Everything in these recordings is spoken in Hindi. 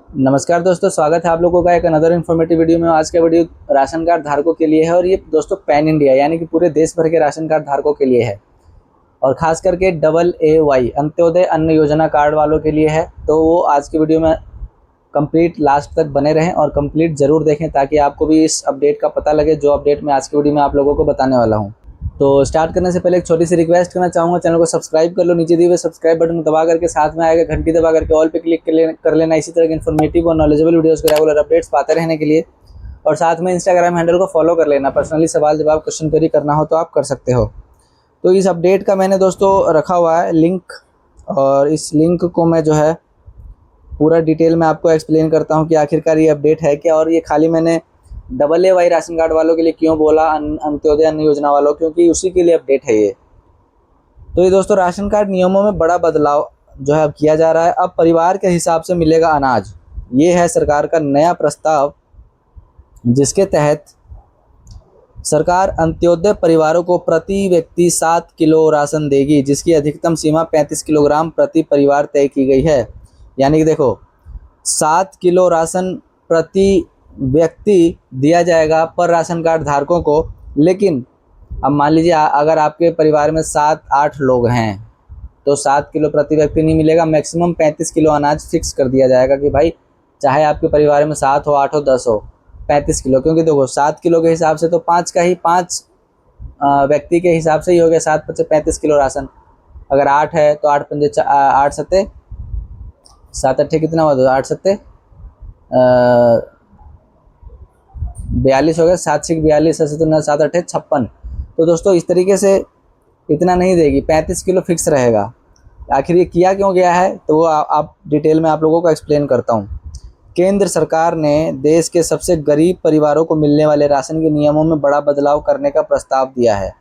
नमस्कार दोस्तों, स्वागत है आप लोगों का एक अनदर इन्फॉर्मेटिव वीडियो में। आज का वीडियो राशन कार्ड धारकों के लिए है और ये दोस्तों पैन इंडिया यानी कि पूरे देश भर के राशन कार्ड धारकों के लिए है और खास करके AAY अंत्योदय अन्न योजना कार्ड वालों के लिए है। तो वो आज की वीडियो में कंप्लीट लास्ट तक बने रहें और कंप्लीट ज़रूर देखें ताकि आपको भी इस अपडेट का पता लगे जो अपडेट मैं आज की वीडियो में आप लोगों को बताने वाला हूँ। तो स्टार्ट करने से पहले एक छोटी सी रिक्वेस्ट करना चाहूँगा, चैनल को सब्सक्राइब कर लो, नीचे दिए हुए सब्सक्राइब बटन दबा करके साथ में आएगा घंटी दबा करके ऑल पे क्लिक कर लेना इसी तरह के इन्फॉर्मेटिव और नॉलेजेबल वीडियोस के रेगुलर अपडेट्स पाते रहने के लिए। और साथ में इंस्टाग्राम हैंडल को फॉलो कर लेना, पर्सनली सवाल जवाब क्वेश्चन क्वेरी करना हो तो आप कर सकते हो। तो इस अपडेट का मैंने दोस्तों रखा हुआ है लिंक और इस लिंक को मैं जो है पूरा डिटेल में आपको एक्सप्लेन करता हूँ कि आखिरकार ये अपडेट है क्या और ये खाली मैंने AAY राशन कार्ड वालों के लिए क्यों बोला, अंत्योदय अन्न योजना वालों, क्योंकि उसी के लिए अपडेट है ये। तो ये दोस्तों राशन कार्ड नियमों में बड़ा बदलाव जो है अब किया जा रहा है। अब परिवार के हिसाब से मिलेगा अनाज। ये है सरकार का नया प्रस्ताव जिसके तहत सरकार अंत्योदय परिवारों को प्रति व्यक्ति 7 किलो राशन देगी, जिसकी अधिकतम सीमा 35 किलोग्राम प्रति परिवार तय की गई है। यानी कि देखो 7 किलो राशन प्रति व्यक्ति दिया जाएगा पर राशन कार्ड धारकों को। लेकिन अब मान लीजिए अगर आपके परिवार में 7-8 लोग हैं तो 7 किलो प्रति व्यक्ति नहीं मिलेगा, मैक्सिमम 35 किलो अनाज फिक्स कर दिया जाएगा कि भाई चाहे आपके परिवार में 7 हो, 8 हो, 10 हो, 35 किलो। क्योंकि देखो 7 किलो के हिसाब से तो 5 व्यक्ति के हिसाब से ही हो गया, 7 × 5 = 35 किलो राशन। अगर 8 है तो 8 × 5 = 8 7 7 8 कितना हुआ, तो 8 7 42 हो गया, 7 6 42 ऐसे तो 9 7 8 56। तो दोस्तों इस तरीके से इतना नहीं देगी, 35 किलो फिक्स रहेगा। आखिर ये किया क्यों गया है तो वो आप डिटेल में आप लोगों को एक्सप्लेन करता हूँ। केंद्र सरकार ने देश के सबसे गरीब परिवारों को मिलने वाले राशन के नियमों में बड़ा बदलाव करने का प्रस्ताव दिया है।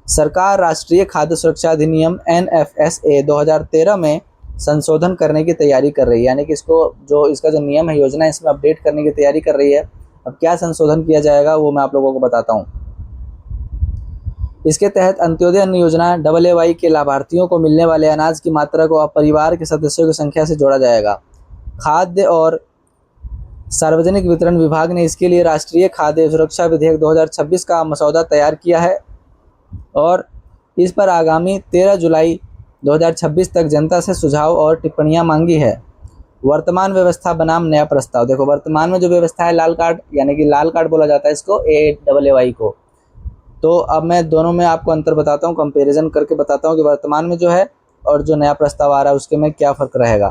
सरकार राष्ट्रीय खाद्य सुरक्षा अधिनियम NFSA 2013 में संशोधन करने की तैयारी कर रही है। यानी कि इसका जो नियम है, योजना है, इसमें अपडेट करने की तैयारी कर रही है। अब क्या संशोधन किया जाएगा वो मैं आप लोगों को बताता हूँ। इसके तहत अंत्योदय अन्न योजना AAY के लाभार्थियों को मिलने वाले अनाज की मात्रा को अब परिवार के सदस्यों की संख्या से जोड़ा जाएगा। खाद्य और सार्वजनिक वितरण विभाग ने इसके लिए राष्ट्रीय खाद्य सुरक्षा विधेयक 2026 का मसौदा तैयार किया है और इस पर आगामी 13 जुलाई 2026 तक जनता से सुझाव और टिप्पणियां मांगी है। वर्तमान व्यवस्था बनाम नया प्रस्ताव। देखो वर्तमान में जो व्यवस्था है लाल कार्ड, यानी कि लाल कार्ड बोला जाता है इसको, AAY को। तो अब मैं दोनों में आपको अंतर बताता हूँ, कंपैरिजन करके बताता हूँ कि वर्तमान में जो है और जो नया प्रस्ताव आ रहा है उसके में क्या फ़र्क रहेगा।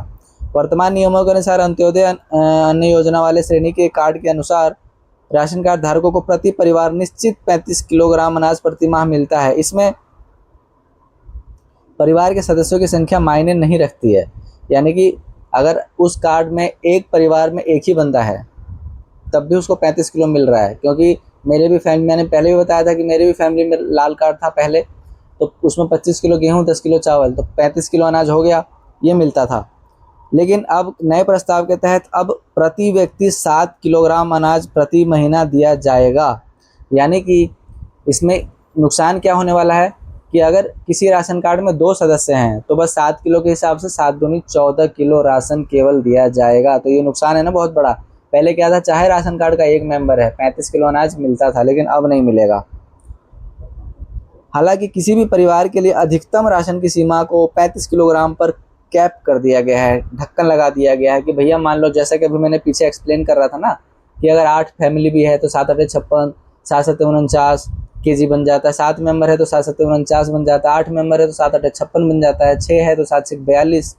वर्तमान नियमों के अनुसार अंत्योदय अन्न योजना वाले श्रेणी के कार्ड के अनुसार राशन कार्ड धारकों को प्रति परिवार निश्चित 35 किलोग्राम अनाज प्रति माह मिलता है। इसमें परिवार के सदस्यों की संख्या मायने नहीं रखती है। यानी कि अगर उस कार्ड में एक परिवार में एक ही बंदा है तब भी उसको 35 किलो मिल रहा है। क्योंकि मेरे भी फैमिली, मैंने पहले भी बताया था कि मेरे भी फैमिली में लाल कार्ड था पहले, तो उसमें 25 किलो गेहूँ, 10 किलो चावल, तो 35 किलो अनाज हो गया, ये मिलता था। लेकिन अब नए प्रस्ताव के तहत अब प्रति व्यक्ति 7 किलोग्राम अनाज प्रति महीना दिया जाएगा। यानी कि इसमें नुकसान क्या होने वाला है कि अगर किसी राशन कार्ड में 2 सदस्य हैं तो बस 7 किलो के हिसाब से 7 दूनी 14 किलो राशन केवल दिया जाएगा। तो ये नुकसान है ना बहुत बड़ा। पहले क्या था, चाहे राशन कार्ड का एक मेंबर है 35 किलो अनाज मिलता था, लेकिन अब नहीं मिलेगा। हालांकि किसी भी परिवार के लिए अधिकतम राशन की सीमा को 35 किलोग्राम पर कैप कर दिया गया है, ढक्कन लगा दिया गया है कि भैया मान लो, जैसा कि अभी मैंने पीछे एक्सप्लेन कर रहा था ना कि अगर 8 फैमिली भी है तो 7 8 56, 7 7 49 केजी बन जाता है। 7 मेंबर है तो 7 7 49 बन जाता है। 8 मेंबर है तो 7 8 56 बन जाता है। 6 है तो 7 6 42,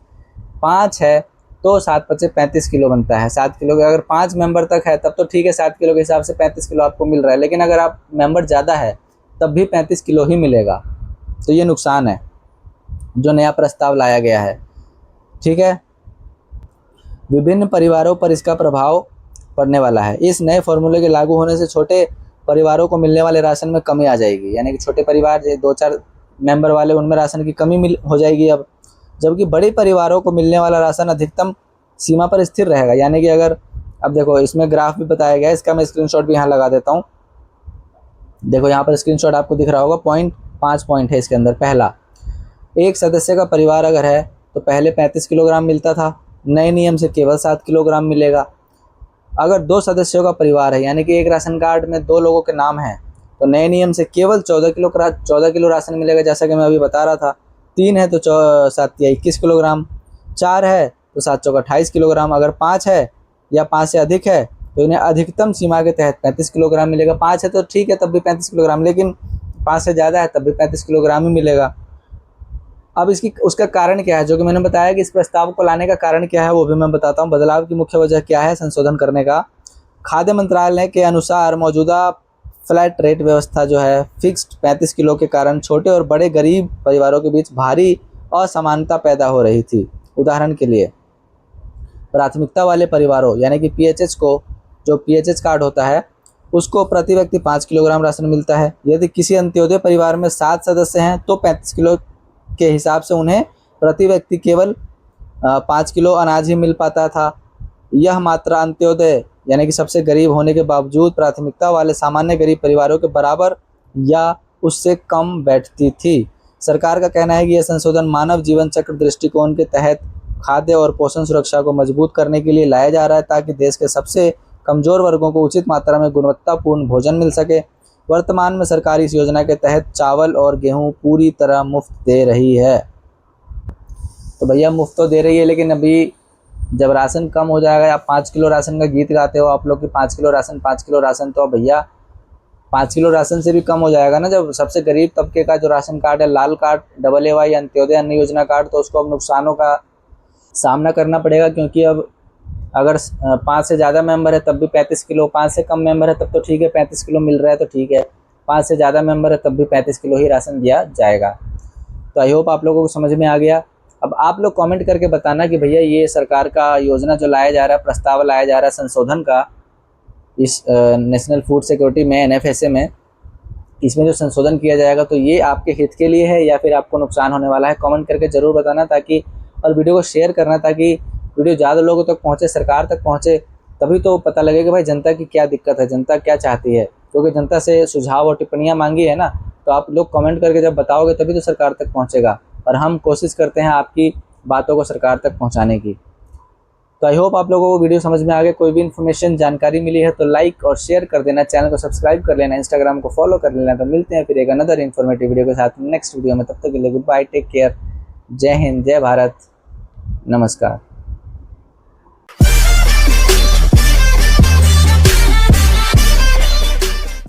5 है तो 7 5 35 किलो बनता है। 7 किलो के अगर 5 मेंबर तक है तब तो ठीक है, 7 किलो के हिसाब से 35 किलो आपको मिल रहा है। लेकिन अगर आप मेंबर ज़्यादा है तब भी 35 किलो ही मिलेगा। तो ये नुकसान है जो नया प्रस्ताव लाया गया है। ठीक है, विभिन्न परिवारों पर इसका प्रभाव पड़ने वाला है। इस नए फॉर्मूले के लागू होने से छोटे परिवारों को मिलने वाले राशन में कमी आ जाएगी। यानी कि छोटे परिवार जो 2-4 मेंबर वाले, उनमें राशन की कमी हो जाएगी अब, जबकि बड़े परिवारों को मिलने वाला राशन अधिकतम सीमा पर स्थिर रहेगा। यानी कि अगर, अब देखो इसमें ग्राफ भी बताया गया है, इसका मैं स्क्रीनशॉट भी यहाँ लगा देता हूँ। देखो यहाँ पर स्क्रीनशॉट आपको दिख रहा होगा, 5 पॉइंट है इसके अंदर। पहला, एक सदस्य का परिवार अगर है तो पहले 35 किलोग्राम मिलता था, नए नियम से केवल 7 किलोग्राम मिलेगा। अगर 2 सदस्यों का परिवार है, यानी कि एक राशन कार्ड में 2 लोगों के नाम हैं, तो नए नियम से केवल 14 किलो राशन मिलेगा, जैसा कि मैं अभी बता रहा था। 3 है तो 7 या 21 किलोग्राम, 4 है तो 7 चौका 28 किलोग्राम, अगर 5 है या 5 से अधिक है तो इन्हें अधिकतम सीमा के तहत 35 किलोग्राम मिलेगा। 5 है तो ठीक है, तब भी 35 किलोग्राम, लेकिन 5 से ज़्यादा है तब भी 35 किलोग्राम ही मिलेगा। अब उसका कारण क्या है, जो कि मैंने बताया कि इस प्रस्ताव को लाने का कारण क्या है वो भी मैं बताता हूँ। बदलाव की मुख्य वजह क्या है संशोधन करने का? खाद्य मंत्रालय के अनुसार मौजूदा फ्लैट रेट व्यवस्था जो है फिक्स्ड 35 किलो के कारण छोटे और बड़े गरीब परिवारों के बीच भारी असमानता पैदा हो रही थी। उदाहरण के लिए प्राथमिकता वाले परिवारों यानी कि पीएचएच को, जो पीएचएच कार्ड होता है उसको प्रति व्यक्ति 5 किलोग्राम राशन मिलता है। यदि किसी अंत्योदय परिवार में 7 सदस्य हैं तो 35 किलो के हिसाब से उन्हें प्रति व्यक्ति केवल 5 किलो अनाज ही मिल पाता था। यह मात्रा अंत्योदय यानी कि सबसे गरीब होने के बावजूद प्राथमिकता वाले सामान्य गरीब परिवारों के बराबर या उससे कम बैठती थी। सरकार का कहना है कि यह संशोधन मानव जीवन चक्र दृष्टिकोण के तहत खाद्य और पोषण सुरक्षा को मजबूत करने के लिए लाया जा रहा है, ताकि देश के सबसे कमजोर वर्गों को उचित मात्रा में गुणवत्तापूर्ण भोजन मिल सके। वर्तमान में सरकार इस योजना के तहत चावल और गेहूं पूरी तरह मुफ्त दे रही है। तो भैया मुफ्त तो दे रही है, लेकिन अभी जब राशन कम हो जाएगा, आप 5 किलो राशन का गीत गाते हो आप लोग कि 5 किलो राशन 5 किलो राशन, तो भैया 5 किलो राशन से भी कम हो जाएगा ना। जब सबसे गरीब तबके का जो राशन कार्ड है, लाल कार्ड, AA अंत्योदय अन्न योजना कार्ड, तो उसको अब नुकसानों का सामना करना पड़ेगा, क्योंकि अब अगर 5 से ज़्यादा मेंबर है तब भी 35 किलो, 5 से कम मेंबर है तब तो ठीक है 35 किलो मिल रहा है तो ठीक है, 5 से ज़्यादा मेंबर है तब भी 35 किलो ही राशन दिया जाएगा। तो आई होप आप लोगों को समझ में आ गया। अब आप लोग कमेंट करके बताना कि भैया ये सरकार का योजना जो लाया जा रहा है, प्रस्ताव लाया जा रहा है संशोधन का, इस नेशनल फूड सिक्योरिटी में, NFSA में, इसमें जो संशोधन किया जाएगा तो ये आपके हित के लिए है या फिर आपको नुकसान होने वाला है। कमेंट करके ज़रूर बताना, ताकि, और वीडियो को शेयर करना ताकि वीडियो ज़्यादा लोगों तक पहुँचे, सरकार तक पहुँचे, तभी तो पता लगे कि भाई जनता की क्या दिक्कत है, जनता क्या चाहती है। क्योंकि जनता से सुझाव और टिप्पणियाँ मांगी है ना, तो आप लोग कमेंट करके जब बताओगे तभी तो सरकार तक पहुँचेगा, और हम कोशिश करते हैं आपकी बातों को सरकार तक पहुँचाने की। तो आई होप आप लोगों को वीडियो समझ में आ गया। कोई भी इन्फॉर्मेशन, जानकारी मिली है तो लाइक और शेयर कर देना, चैनल को सब्सक्राइब कर लेना, इंस्टाग्राम को फॉलो कर लेना। तो मिलते हैं फिर एक अनदर इन्फॉर्मेटिव वीडियो के साथ नेक्स्ट वीडियो में। तब तक के लिए गुड बाय, टेक केयर, जय हिंद, जय भारत, नमस्कार।